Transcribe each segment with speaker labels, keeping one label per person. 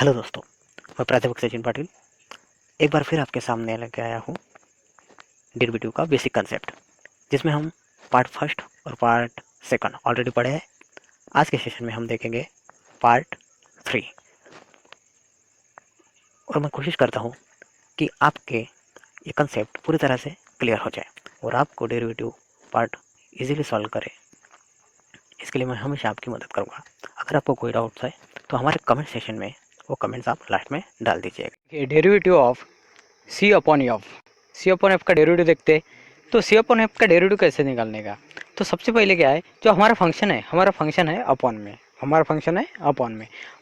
Speaker 1: Hello दोस्तों, मैं प्राध्यापक सचिन पाटिल एक बार फिर आपके सामने लेके आया हूँ डेरिवेटिव का बेसिक कंसेप्ट, जिसमें हम पार्ट फर्स्ट और पार्ट सेकंड ऑलरेडी पढ़े हैं। आज के सेशन में हम देखेंगे पार्ट 3 और मैं कोशिश करता हूँ कि आपके ये कंसेप्ट पूरी तरह से क्लियर हो जाए और आपको डेरिवेटिव पार्ट इजीली सॉल्व करे। इसके लिए मैं हमेशा आपकी मदद करूँगा। अगर आपको कोई डाउट्स है तो हमारे कमेंट सेशन में वो कमेंट्स आप लास्ट में डाल दीजिएगा।
Speaker 2: Derivative of C upon F. C upon F का डेरिवेटिव देखते हैं तो सी अपॉन एफ का डेरिवेटिव कैसे निकालने का। तो सबसे पहले क्या है, जो हमारा फंक्शन है अपॉन में,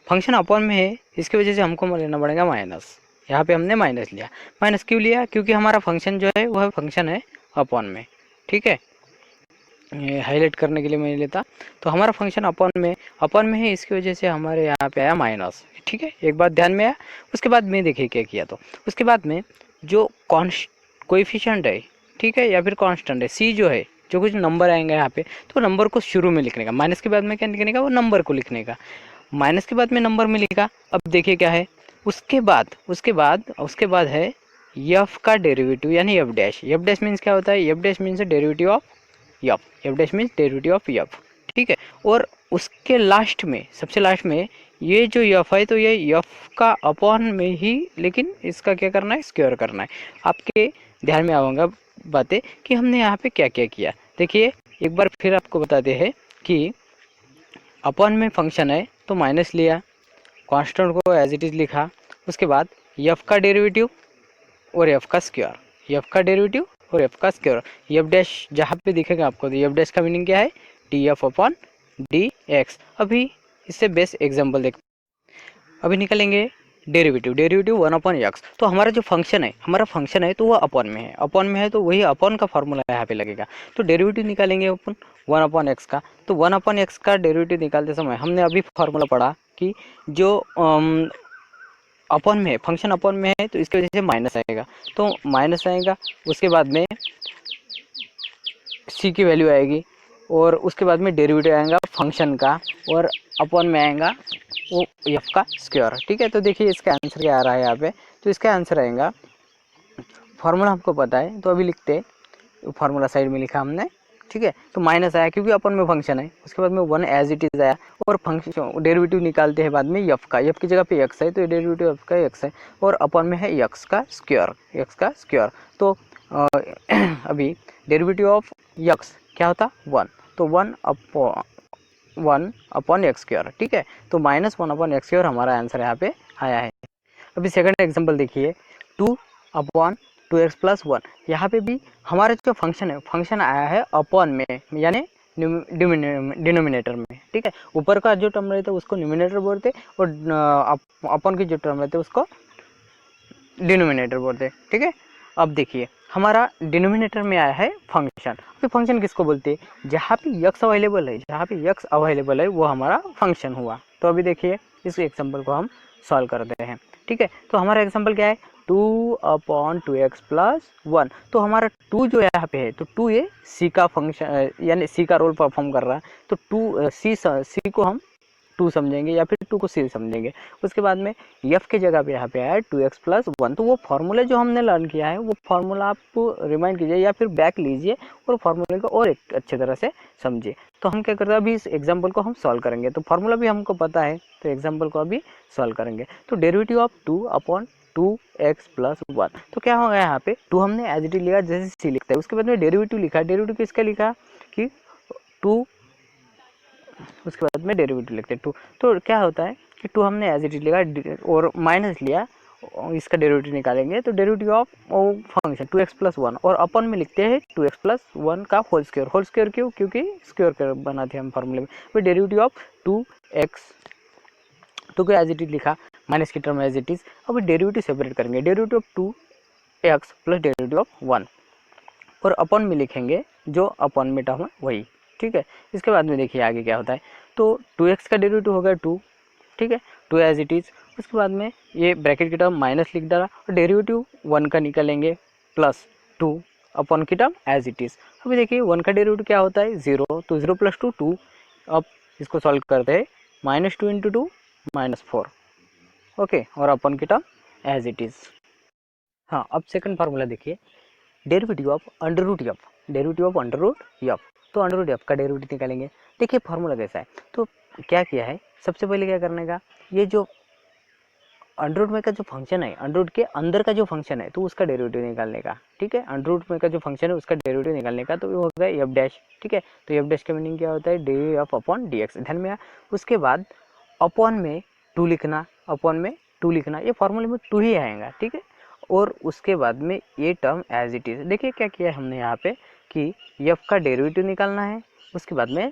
Speaker 2: फंक्शन अपॉन में है, इसकी वजह से हमको लेना पड़ेगा माइनस। यहाँ पे हमने माइनस लिया। माइनस क्यों लिया? क्योंकि हमारा फंक्शन जो है वह फंक्शन है अपॉन में। ठीक है, ये हाईलाइट करने के लिए मैंने लेता। तो हमारा फंक्शन अपॉन में है, इसकी वजह से हमारे यहाँ पे आया माइनस। ठीक है, एक बात ध्यान में आया। उसके बाद में देखिए क्या किया। तो उसके बाद में जो कोएफिशिएंट है, ठीक है, या फिर कांस्टेंट है, सी जो है, जो कुछ नंबर आएंगे यहाँ पे, तो नंबर को शुरू में लिखने का, माइनस के बाद में क्या लिखने का, वो नंबर को लिखने का। माइनस के बाद में नंबर में लिखा। अब देखिए क्या है, उसके बाद है एफ का डेरिवेटिव, यानी F dash. F dash means क्या होता है? F dash means derivative of F. F dash means derivative of F. ठीक है, और उसके लास्ट में, सबसे लास्ट में ये जो एफ है, तो ये एफ का अपॉन में ही, लेकिन इसका क्या करना है, स्क्वायर करना है। आपके ध्यान में आऊँगा बातें कि हमने यहाँ पे क्या क्या किया। देखिए एक बार फिर आपको बताते हैं कि अपॉन में फंक्शन है तो माइनस लिया, कांस्टेंट को एज इट इज़ लिखा। उसके बाद एफ का डेरिवेटिव और एफ का स्क्वायर, एफ का डेरिवेटिव और एफ का स्क्वायर। एफ डैश जहाँ पे दिखेगा आपको, तो एफ डैश का मीनिंग क्या है? D F upon D x. अभी इससे बेस्ट एग्जांपल देख, अभी निकलेंगे डेरिवेटिव। Derivative 1/x। तो हमारा जो फंक्शन है तो वो अपॉन में है, तो वही अपॉन का फार्मूला यहाँ पे लगेगा। तो डेरिवेटिव निकालेंगे अपन 1/x का। तो 1/x का डेरिवेटिव निकालते समय हमने अभी फार्मूला पढ़ा कि जो अपॉन में है, फंक्शन अपॉन में है, तो इसकी वजह से माइनस आएगा। तो माइनस आएगा, उसके बाद में सी की वैल्यू आएगी, और उसके बाद में डेरिवेटिव आएगा फंक्शन का, और अपॉन में आएगा वो एफ का स्क्वायर। ठीक है, तो देखिए इसका आंसर क्या आ रहा है यहाँ पे। तो इसका आंसर आएगा, फार्मूला हमको पता है तो अभी लिखते, फार्मूला साइड में लिखा हमने। ठीक है, तो माइनस आया क्योंकि अपन में फंक्शन है, उसके बाद में 1 एज इट इज आया, और फंक्शन डेरिवेटिव निकालते हैं बाद में एफ का। एफ की जगह पे एक्स है, तो डेरिवेटिव एफ का एक्स है, और अपन में है एक्स का स्क्वायर। तो अभी डेरिवेटिव ऑफ एक्स क्या होता? 1। तो 1/1 एक्स स्क्वायर। ठीक है, तो -1/x स्क्वायर हमारा आंसर यहाँ पे आया है। अभी सेकंड एग्जांपल देखिए, 2/2x + 1। यहाँ पे भी हमारा जो फंक्शन आया है अपॉन में, यानी डिनोमिनेटर में। ठीक है, ऊपर का जो टर्म रहता है उसको न्यूमिनेटर बोलते, और अपॉन की जो टर्म रहते हैं उसको डिनोमिनेटर बोलते। ठीक है, अब देखिए हमारा डिनोमिनेटर में आया है फंक्शन। तो फंक्शन किसको बोलते हैं? जहाँ पे यक्स अवेलेबल है वो हमारा फंक्शन हुआ। तो अभी देखिए इस एग्जांपल को हम सॉल्व करते हैं। ठीक है, तो हमारा एग्जांपल क्या है? 2/2x + 1। तो हमारा 2 जो यहाँ पे है, तो 2 ये सी का फंक्शन, यानी सी का रोल परफॉर्म कर रहा है। तो 2 सी को हम 2 समझेंगे, या फिर 2 को सी समझेंगे। उसके बाद में एफ के जगह पे यहाँ पे आया 2x + 1। तो वो फार्मूला जो हमने लर्न किया है, वो फार्मूला आप रिमाइंड कीजिए या फिर बैक लीजिए, और फार्मूले को और एक अच्छे तरह से समझिए। तो हम क्या करते हैं, अभी इस एग्जाम्पल को हम सॉल्व करेंगे। तो फार्मूला भी हमको पता है, तो एग्जाम्पल को अभी सॉल्व करेंगे। तो डेरिवेटिव ऑफ 2/2x + 1। तो क्या होगा यहाँ पे, 2 हमने एज इट इज लिखा जैसे सी लिखता है। उसके बाद में डेरिवेटिव लिखा, डेरिवेटिव किसका लिखा कि 2, उसके बाद में डेरिवेटिव लिखते हैं 2। तो क्या होता है कि 2 हमने एज इट इज लिखा और माइनस लिया, और इसका डेरिवेटिव निकालेंगे। तो डेरिवेटिव ऑफ फंक्शन 2x + 1, और अपन में लिखते हैं 2x + 1 का होल स्क्वायर क्यों? क्योंकि स्क्वायर बनाते हैं हम फार्मूले में। फिर डेरिवेटिव ऑफ 2x, 2 को एज इट इज लिखा, माइनस की टर्म एज इट इज। अब डेरिवेटिव सेपरेट करेंगे, derivative of 2x + derivative of 1, और अपन में लिखेंगे जो अपन में टर्म है वही। ठीक है, इसके बाद में देखिए आगे क्या होता है। तो 2x का डेरिवेटिव हो गया 2। ठीक है, 2 एज इट इज। उसके बाद में ये ब्रैकेट की टर्म माइनस लिख डाला, और डेरिवेटिव 1 का निकालेंगे +2 अपन की टर्म एज इट इज। अभी देखिए 1 का डेरिवेटिव क्या होता है? 0। तो 0 + 2 2। अब इसको सॉल्व करते हैं, -2 × 2 -4। ओके, और अपन की टर्म एज इट इज़। हाँ, अब सेकंड फार्मूला देखिए, derivative of under root F, derivative of under root F. तो अंडर रूट एफ का डेरिवेटिव निकालेंगे। देखिए फार्मूला कैसा है, तो क्या किया है, सबसे पहले क्या करने का, ये जो अंडर रूट में का जो फंक्शन है, अंडर रूट के अंदर का जो फंक्शन है, तो उसका डेरिवेटिव निकालने का। ठीक है, अंडर रूट में का जो फंक्शन है उसका डेरिवेटिव निकालने का, तो वो होगा एफ डैश। ठीक है, तो एफ डैश का मीनिंग क्या होता है, D F upon D x, ध्यान में। उसके बाद अपॉन में टू लिखना, अपॉन में टू लिखना, ये फॉर्मूले में टू ही आएगा। ठीक है, और उसके बाद में ये टर्म एज इट इज़। देखिए क्या किया है हमने यहाँ पे कि एफ का डेरिवेटिव निकालना है, उसके बाद में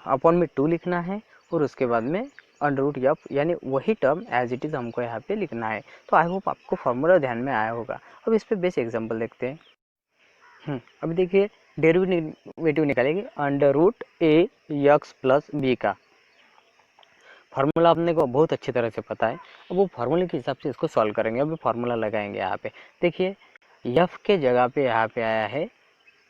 Speaker 2: अपॉन में टू लिखना है, और उसके बाद में अंडर रूट एफ, यानी वही टर्म एज इट इज़ हमको यहाँ पे लिखना है। तो आई होप आपको फॉर्मूला ध्यान में आया होगा। अब इस पे बेस एग्जांपल देखते हैं। अभी देखिए डेरिवेटिव निकालेंगे under root A x plus b का। फार्मूला अपने को बहुत अच्छी तरह से पता है। अब वो फार्मूले के हिसाब से इसको सॉल्व करेंगे। अभी फार्मूला लगाएंगे यहाँ पे। देखिए एफ के जगह पे यहाँ पे आया है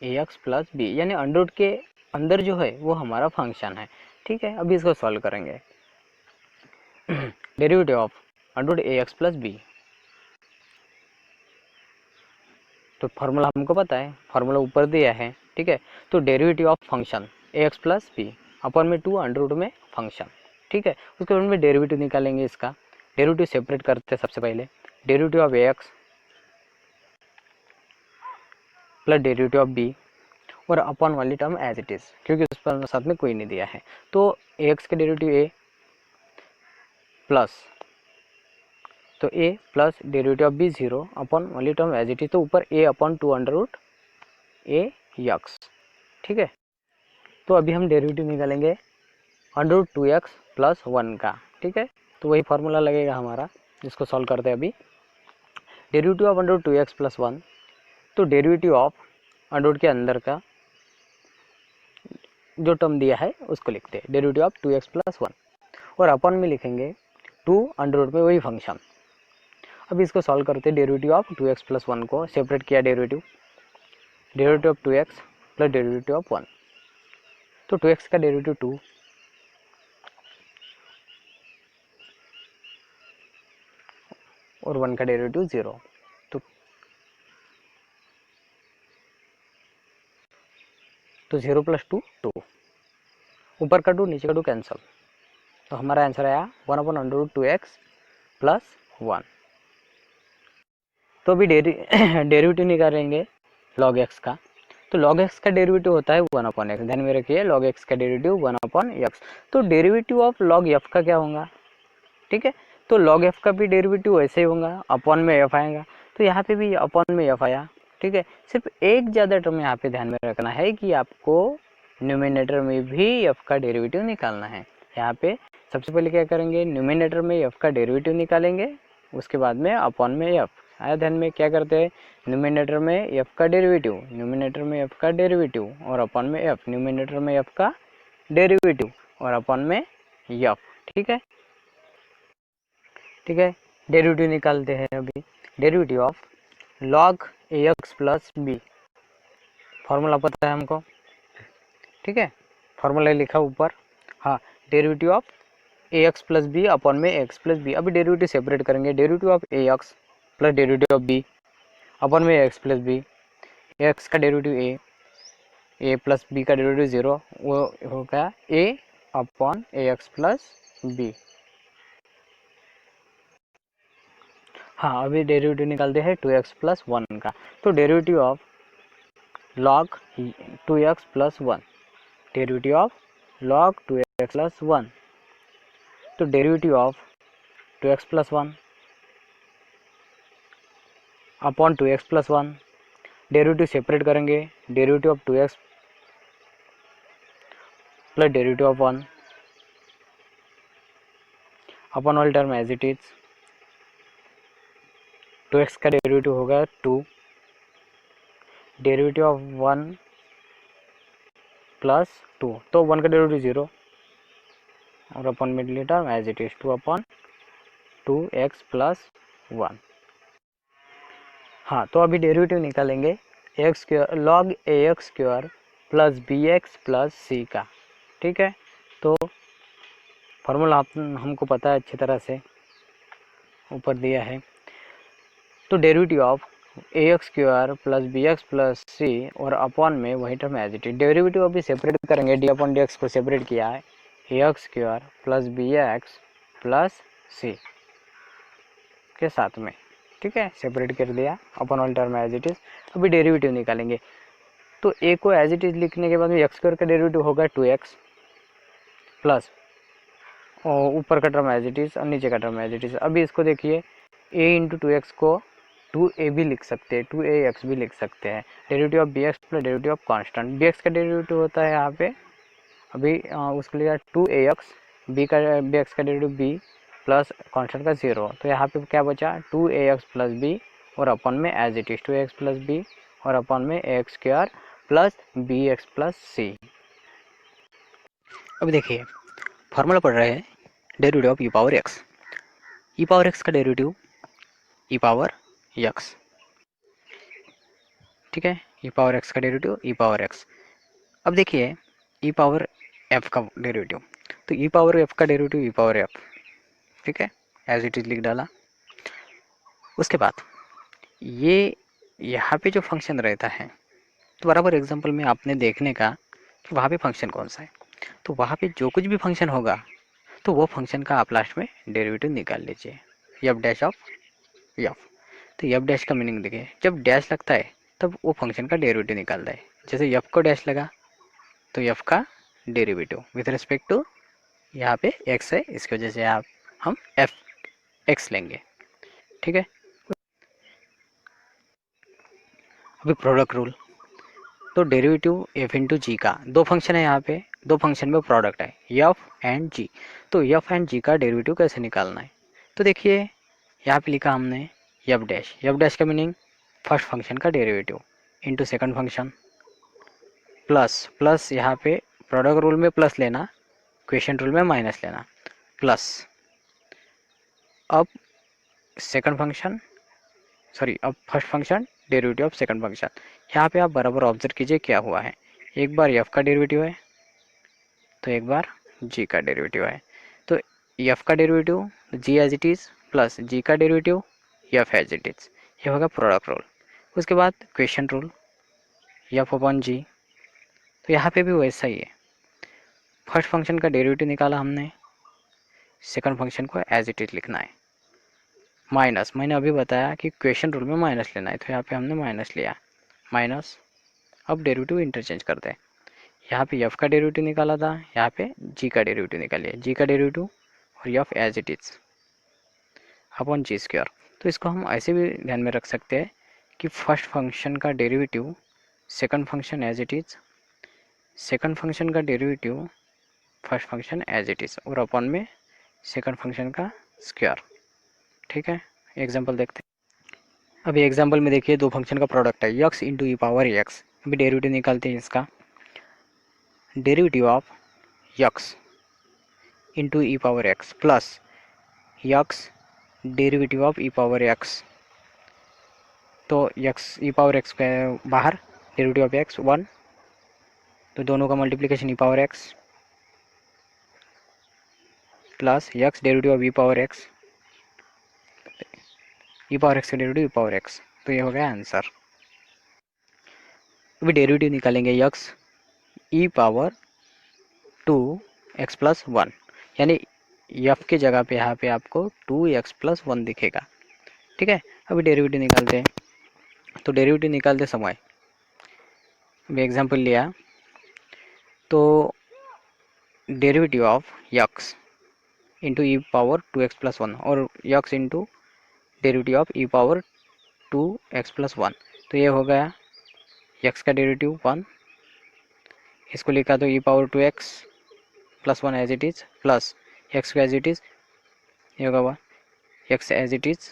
Speaker 2: ए एक्स प्लस बी, यानी अंडर रूट के अंदर जो है वो हमारा फंक्शन है। ठीक है, अभी इसको सॉल्व करेंगे। Derivative of under root A x plus B, तो फार्मूला हमको पता है, फार्मूला ऊपर दिया है। ठीक है, तो derivative of function A x plus B upon में टू अंडर रूट में फंक्शन। ठीक है, उसके बाद में डेरिवेटिव निकालेंगे। इसका डेरिवेटिव सेपरेट करते हैं सबसे पहले। Derivative of A x plus derivative of B, और अपन वाली टर्म एज इट इज़, क्योंकि उस पर साथ में कोई नहीं दिया है। तो ए एक्स का डेरिवेटिव ए प्लस, तो A plus derivative of B zero, upon वाली टर्म एज इट इज, तो ऊपर A upon two under root A X. ठीक है, तो अभी हम डेरिवेटिव निकालेंगे under root two X plus one का। ठीक है, तो वही फार्मूला लगेगा हमारा, जिसको सॉल्व करते हैं अभी। Derivative of under root two X plus one, तो डेरिवेटिव ऑफ अंडर रूट के अंदर का जो टर्म दिया है उसको लिखते हैं, derivative of two X plus one, और अपन में लिखेंगे टू अंडर रूट में वही फंक्शन। अब इसको सॉल्व करते हैं। Derivative of two X plus one को सेपरेट किया, derivative of two X plus derivative of one, तो टू एक्स का डेरिवेटिव टू, और वन का डेरिवेटिव जीरो, तो जीरो प्लस टू टू, ऊपर का टू नीचे का टू कैंसिल, तो हमारा आंसर आया वन अपन under root two X plus one. तो अभी डेरिवेटिव निकालेंगे लॉग एक्स का। तो लॉग एक्स का डेरिवेटिव होता है वन अपॉन एक्स, ध्यान में रखिए, लॉग एक्स का डेरिवेटिव वन अपॉन एक्स। तो डेरिवेटिव ऑफ लॉग एफ का क्या होगा, ठीक है, तो लॉग एफ का भी डेरिवेटिव वैसे ही होगा, अपॉन में एफ आएगा। तो यहाँ पे भी अपॉन में एफ आया। ठीक है, सिर्फ एक ज़्यादा टर्म यहाँ पे ध्यान में रखना है कि आपको न्यूमिनेटर में भी एफ का डेरिवेटिव निकालना है। यहाँ पे सबसे पहले क्या करेंगे, न्यूमिनेटर में एफ का डेरिवेटिव निकालेंगे, उसके बाद में अपॉन में एफ आया। ध्यान में क्या करते हैं, न्यूमिनेटर में एफ का डेरिवेटिव, न्यूमिनेटर में एफ का डेरिवेटिव, और अपॉन में एफ, न्यूमिनेटर में एफ का डेरिवेटिव और अपॉन में एफ। ठीक है, ठीक है, डेरिवेटिव निकालते हैं अभी। Derivative of log A x plus B, formula पता है हमको। ठीक है, फॉर्मूला लिखा ऊपर। हाँ, derivative of A x plus B upon में एक्स प्लस बी। अभी डेरिवेटिव सेपरेट करेंगे। Derivative of A x plus derivative of B upon में एक्स प्लस बी, एक्स का डेरिवेटिव ए प्लस बी का डेरिवेटिव जीरो, वो होगा ए upon ए x plus B. हाँ, अभी डेरिवेटिव निकालते हैं टू एक्स प्लस वन का। तो derivative of log two X plus one, derivative of log two X plus one, तो derivative of two X plus one upon two X plus one. Derivative separate करेंगे। Derivative of two X plus derivative of one upon all term as it is. Two X का derivative होगा two, derivative of one plus two, तो one का derivative zero, और upon middle term as it is, to upon two X plus one. हाँ, तो अभी derivative निकालेंगे X square log A X square plus B X plus C का। ठीक है, तो फार्मूला हमको पता है अच्छी तरह से। ऊपर दिया है। तो derivative of A X Q R plus B X plus C और अपॉन में वही term as it is. Derivative अभी सेपरेट करेंगे, डी अपॉन डी एक्स को सेपरेट किया है, A X Q R plus B X plus C के साथ में, ठीक है, सेपरेट कर दिया, अपॉन वाली टर्म एज इट इज। अभी डेरिवेटिव निकालेंगे, तो ए को एज इट इज लिखने के बाद में एक्स स्क्वायर का डेरिवेटिव होगा 2x प्लस और ऊपर का टर्म एज इट इज और नीचे का टर्म एज इट इज। अभी इसको देखिए, a इंटू 2x को 2a भी लिख सकते हैं, 2ax भी लिख सकते हैं। Derivative of bx plus derivative of constant, bx का डेरिवेटिव होता है यहाँ पे अभी उसके लिए 2ax, bx का डेरिवेटिव b प्लस कांस्टेंट का 0, तो यहाँ पे क्या बचा 2ax प्लस b और अपन में as it is 2x plus b और अपन में ax square plus bx plus c।
Speaker 1: अब देखिए फार्मूला पढ़ रहे हैं derivative of E power X का डेरिवेटिव ई पावर एक्स, ठीक है, ई पावर एक्स का डेरिवेटिव ई पावर एक्स। अब देखिए ई पावर एफ का डेरिवेटिव, तो ई पावर एफ का डेरिवेटिव ई पावर एफ, ठीक है, एज इट इज लिख डाला। उसके बाद ये यहाँ पे जो फंक्शन रहता है, तो बराबर एग्जांपल में आपने देखने का कि वहाँ पे फंक्शन कौन सा है, तो वहाँ पे जो कुछ भी फंक्शन होगा तो वो फंक्शन का आप लास्ट में डेरिवेटिव निकाल लीजिए, एफ डैश ऑफ एफ। तो एफ डैश का मीनिंग देखिए, जब डैश लगता है तब वो फंक्शन का डेरिवेटिव निकालता है। जैसे एफ को डैश लगा तो एफ का डेरिवेटिव विथ रिस्पेक्ट टू यहाँ पे एक्स है, इसकी वजह से हम एफ एक्स लेंगे, ठीक है। अभी प्रोडक्ट रूल, तो डेरिवेटिव एफ इंटू जी का, दो फंक्शन है यहाँ पे, दो फंक्शन में प्रोडक्ट है एफ एंड जी, तो एफ एंड जी का डेरिवेटिव कैसे निकालना है। तो देखिए यहाँ पे लिखा हमने एफ डैश का मीनिंग फर्स्ट फंक्शन का derivative into second function plus plus यहाँ पे प्रोडक्ट रूल में प्लस लेना, क्वेश्चन रूल में माइनस लेना, प्लस अब सेकंड फंक्शन अब first function derivative of second function. यहाँ पे आप बराबर ऑब्जर्व कीजिए क्या हुआ है, एक बार एफ का डेरिवेटिव है तो एक बार जी का डेरिवेटिव है, तो एफ का derivative G as it is plus G का derivative F as it is, ये होगा प्रोडक्ट रूल। उसके बाद question rule F upon G, तो यहाँ पे भी वैसा ही है, फर्स्ट फंक्शन का डेरिवेटिव निकाला हमने, सेकंड फंक्शन को एज इट इज़ लिखना है, माइनस मैंने अभी बताया कि क्वेश्चन रूल में माइनस लेना है, तो यहाँ पे हमने माइनस लिया, माइनस। अब डेरिवेटिव इंटरचेंज करते हैं, यहाँ पे एफ का डेरिवेटिव निकाला था, यहाँ पे जी का डेरिवेटिव निकालिए, जी का डेरिवेटिव और F as it is upon G square. तो इसको हम ऐसे भी ध्यान में रख सकते हैं कि फर्स्ट फंक्शन का derivative second function as it is, second function का derivative first function as it is और अपॉन में सेकंड फंक्शन का स्क्वायर, ठीक है। एग्जांपल देखते हैं। अभी एग्जांपल में देखिए दो फंक्शन का प्रोडक्ट है एक्स इंटू ई पावर एक्स, अभी डेरिवेटिव निकालते हैं इसका, derivative of x into E power x plus x derivative of E power x, तो एक्स ई पावर एक्स के बाहर डेरिवेटिव ऑफ एक्स 1, तो दोनों का multiplication E power x plus x derivative of E power x, E power X का derivative E power x, तो ये हो गया आंसर। अभी डेरिवेटिव निकालेंगे x E power 2x plus 1, यानी एफ की जगह पे यहाँ पे आपको 2x प्लस 1 दिखेगा, ठीक है। अभी डेरिवेटिव निकालते हैं, तो डेरिवेटिव निकालते समय अभी एग्जांपल लिया, तो derivative of x into E power 2x plus 1 और x into derivative of E power 2x plus 1, तो ये हो गया एक्स का डेरिवेटिव 1, इसको लिखा तो ई power 2x plus 1 as it is plus X as it is, ये होगा X as it is,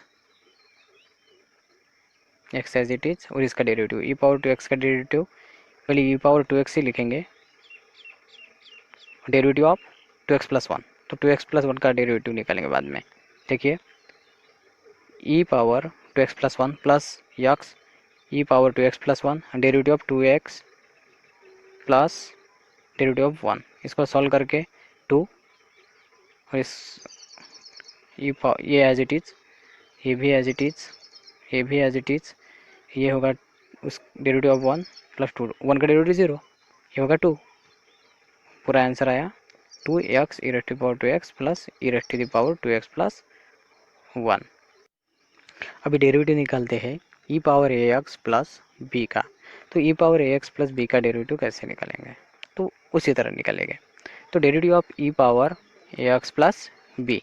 Speaker 1: X as it is और इसका डेरिवेटिव ई पावर 2x का डेरिवेटिव पहले ई पावर 2x ही लिखेंगे, डेरिवेटिव ऑफ 2x प्लस 1, तो 2x plus 1 का derivative निकालेंगे बाद में। देखिए E power 2x plus 1 plus X E power 2x plus 1 derivative of 2x plus derivative of 1, इसको सॉल्व करके 2 और इस ये एज इट इज़
Speaker 2: ये भी एज इट इज़, ये भी एज इट इज़, ये होगा उस डेरिवेटिव ऑफ 1 प्लस 2, 1 का डेरिवेटिव 0, ये होगा 2, पूरा आंसर आया 2x e raised to the power 2x plus e raised to the power 2x plus 1। अभी डेरिवेटिव निकालते हैं ई पावर ए एक्स प्लस बी का। तो ई पावर ए एक्स प्लस बी का डेरिवेटिव कैसे निकालेंगे, तो उसी तरह निकालेंगे। तो derivative of E power A x plus B,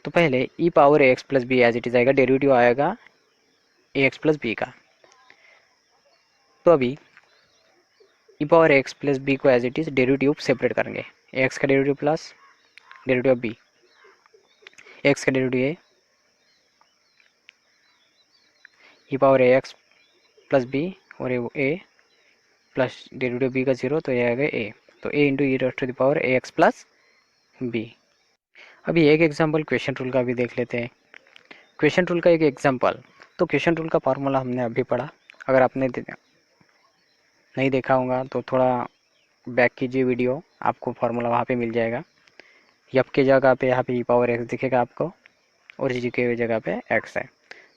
Speaker 2: तो पहले e power A x plus b as it is आएगा, डेरिवेटिव आएगा ए एक्स प्लस बी का। तो अभी ई पावर ए एक्स प्लस बी को as it is derivative separate करेंगे, A X का derivative plus derivative of B, X का derivative E power ए x plus B और ए प्लस डेरिवेटिव बी का 0, तो ये आएगा ए, तो a into e raise to the power A x plus B. अभी एक एग्जांपल क्वेश्चन रूल का भी देख लेते हैं। क्वेश्चन रूल का एक एग्जांपल, तो क्वेश्चन रूल का फार्मूला हमने अभी पढ़ा, अगर आपने नहीं देखा होगा तो थोड़ा बैक कीजिए वीडियो, आपको फार्मूला वहाँ पे मिल जाएगा। यप की जगह पे यहाँ पे ई पावर एक्स दिखेगा आपको, और जी की जगह पे एक्स है।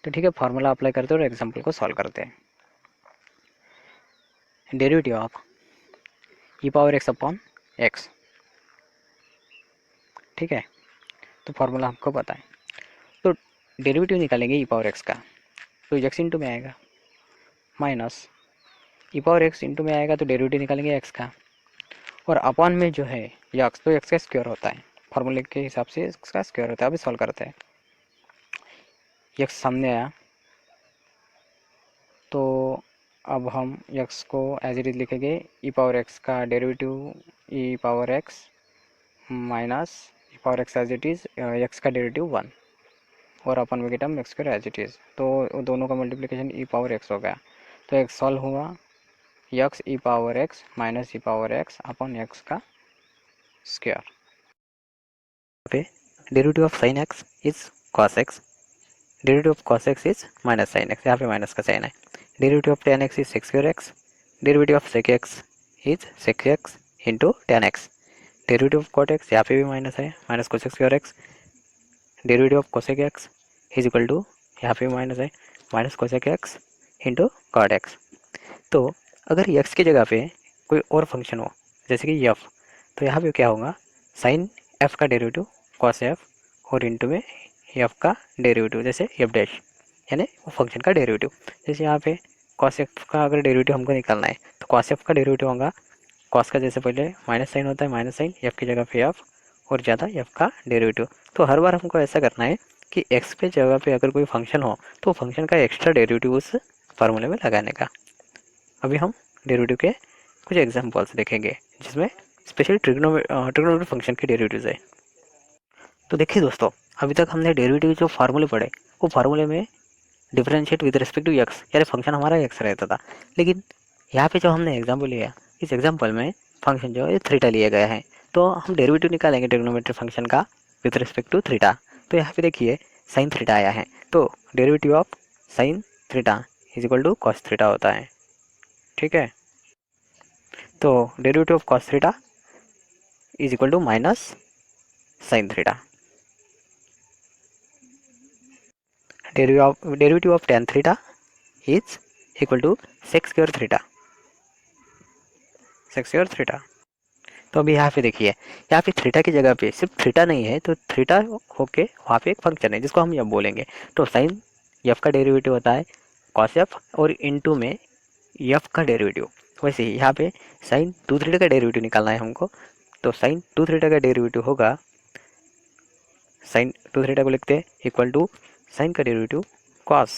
Speaker 2: तो ठीक है, फार्मूला अप्लाई करते हैं और एग्जाम्पल को सॉल्व करते हैं। Derivative of E power X upon x, ठीक है, तो फार्मूला हमको पता है। तो डेरिवेटिव निकालेंगे ई पावर एक्स का, तो एक्स इंटू में आएगा, minus E power x into में आएगा तो डेरिवेटिव निकालेंगे एक्स का, और अपॉन में जो है यक्स, तो एक्स का स्क्वायर होता है, फार्मूले के हिसाब से इसका स्क्वायर होता है। अभी सॉल्व करते हैं। यक्स सामने आया, तो अब हम यक्स को एज इट इज लिखेंगे, ई पावर एक्स का derivative E power X minus E power X as it is X का डेरिवेटिव 1, और अपन में term X square as it is, तो दोनों का मल्टीप्लिकेशन ई पावर एक्स हो गया। तो एक्स सॉल्व हुआ, X E power X minus E power X upon X का स्क्वायर।
Speaker 1: पे derivative of sine X is cos X, derivative of cos X is minus sine X, यहाँ पे minus का sign है। Derivative of tan X is sec square X, derivative of sec X is sec X into tan X. Derivative of cot X, यहाँ पे भी minus है, minus cosec square X. Derivative of cosec X is equal to, यहाँ पे भी minus है, minus cosec X into cot X. तो अगर एक्स की जगह पे कोई और फंक्शन हो, जैसे कि एफ, तो यहाँ पे क्या होगा, साइन एफ का डेरिवेटिव कॉस एफ, और इंटू में एफ का डेरिवेटिव जैसे एफ डैश, यानी वो फंक्शन का डेरिवेटिव। जैसे यहाँ पे कॉस एफ का अगर डेरिवेटिव हमको निकालना है, तो कॉस एफ का डेरिवेटिव होगा, कॉस का जैसे पहले माइनस साइन होता है, माइनस साइन एफ की जगह पे एफ, और ज़्यादा एफ का डेरिवेटिव। तो हर बार हमको ऐसा करना है कि एक्स पे जगह पे अगर कोई फंक्शन हो, तो फंक्शन का एक्स्ट्रा डेरिवेटिव उस फार्मूले में लगाने का। अभी हम डेरिवेटिव के कुछ एग्जांपल्स देखेंगे, जिसमें स्पेशल ट्रिग्नोमेट्रिक फंक्शन के डेरिवेटिव्स है। तो देखिए दोस्तों, अभी तक हमने डेरिवेटिव जो फार्मूले पढ़े, वो फार्मूले में differentiate with respect to X, यानी फंक्शन हमारा एक्स रहता था। लेकिन यहाँ पे जो हमने एग्जाम्पल लिया, इस एग्जाम्पल में फंक्शन जो है थीटा लिया गया है, तो हम डेरिवेटिव निकालेंगे ट्रिग्नोमेट्रिक फंक्शन का विद रिस्पेक्ट टू थीटा। तो यहाँ पे देखिए साइन थीटा आया है, तो derivative of sine theta is equal to cos theta होता है, ठीक है। तो derivative of cos theta is equal to minus sine theta. Derivative of tan theta is equal to sec square theta, sec square theta. तो अभी यहाँ पे देखिए, यहाँ पे थीटा की जगह पे सिर्फ थीटा नहीं है, तो थीटा होके वहाँ पे एक फंक्शन है जिसको हम एफ बोलेंगे। तो साइन एफ का डेरिवेटिव होता है कॉस एफ, और इनटू में एफ का डेरिवेटिव। वैसे ही यहाँ पे साइन टू थीटा का डेरिवेटिव निकालना है हमको, तो साइन टू थीटा का डेरिवेटिव होगा, साइन टू थीटा को लिखते हैं इक्वल टू साइन का डेरिवेटिव कॉस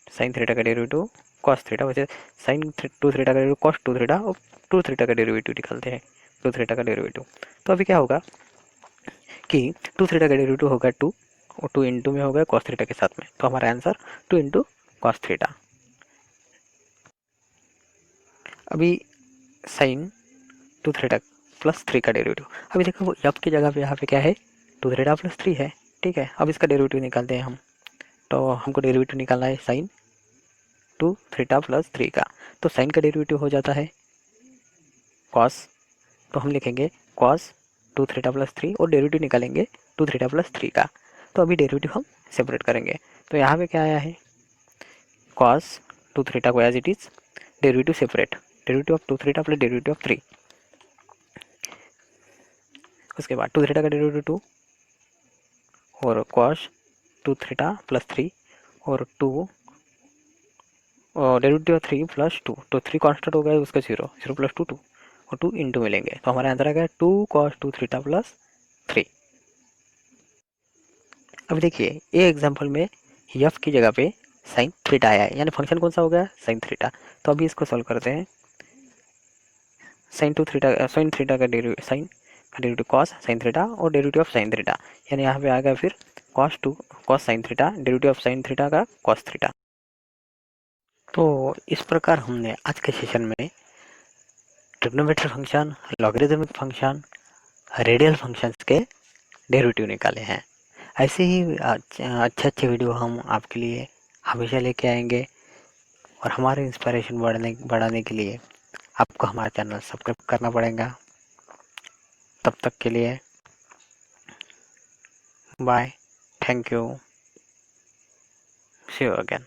Speaker 1: साइन थीटा का डेरिवेटिव कॉस थीटा। वैसे साइन टू थीटा का डेरिवेटिव कॉस टू थीटा, और टू थीटा का डेरिवेटिव निकालते हैं, टू थीटा का डेरिवेटिव। तो अभी क्या होगा कि टू थीटा का डेरिवेटिव होगा टू, और टू इंटू में होगा कॉस थीटा के साथ में, तो हमारा answer two into cos theta. अभी sine two theta plus three का डेरिवेटिव, अभी देखो वो एफ की जगह पे यहाँ पे क्या है, टू थीटा प्लस थ्री है, ठीक है। अब इसका डेरिवेटिव निकालते हैं हम, तो हमको डेरिवेटिव निकालना है sign two theta plus three का। तो साइन का डेरिवेटिव हो जाता है कॉस, तो हम लिखेंगे cos two theta plus three, और डेरिवेटिव निकालेंगे टू थीटा प्लस थ्री का। तो अभी डेरिवेटिव हम सेपरेट करेंगे। तो यहाँ पे क्या आया है, कॉस 2 थीटा को as it is, derivative separate, derivative of 2 theta plus derivative of 3, उसके बाद 2 थीटा का डेरिवेटिव 2 और कॉस 2 थीटा प्लस 3 और 2 डेरिवेटिव ऑफ 3 प्लस 2, तो 3 कॉन्स्टेंट हो गया उसका 0, 0 प्लस 2 2 और 2 इंटू मिलेंगे, तो हमारा आंसर आ गया 2 कॉस 2 थीटा प्लस 3। अब देखिए ये एग्जांपल में यफ की जगह पे साइन थीटा आया है, यानी फंक्शन कौन सा हो गया, साइन थीटा। तो अभी इसको सॉल्व करते हैं। साइन थीटा का डेरिवेटिव, साइन का डेरिवेटिव कॉस साइन थीटा और डेरिवेटिव ऑफ साइन थीटा, यानी यहाँ पे आ गया फिर cos sine theta, derivative of sine theta का कॉस थीटा। तो इस प्रकार हमने आज के सेशन में trigonometry function, logarithmic function, radial functions के डेरिवेटिव निकाले हैं। ऐसे ही अच्छे अच्छे वीडियो हम आपके लिए हमेशा लेके आएंगे, और हमारे इंस्पिरेशन बढ़ाने के लिए आपको हमारा चैनल सब्सक्राइब करना पड़ेगा। तब तक के लिए bye, thank you, see you again.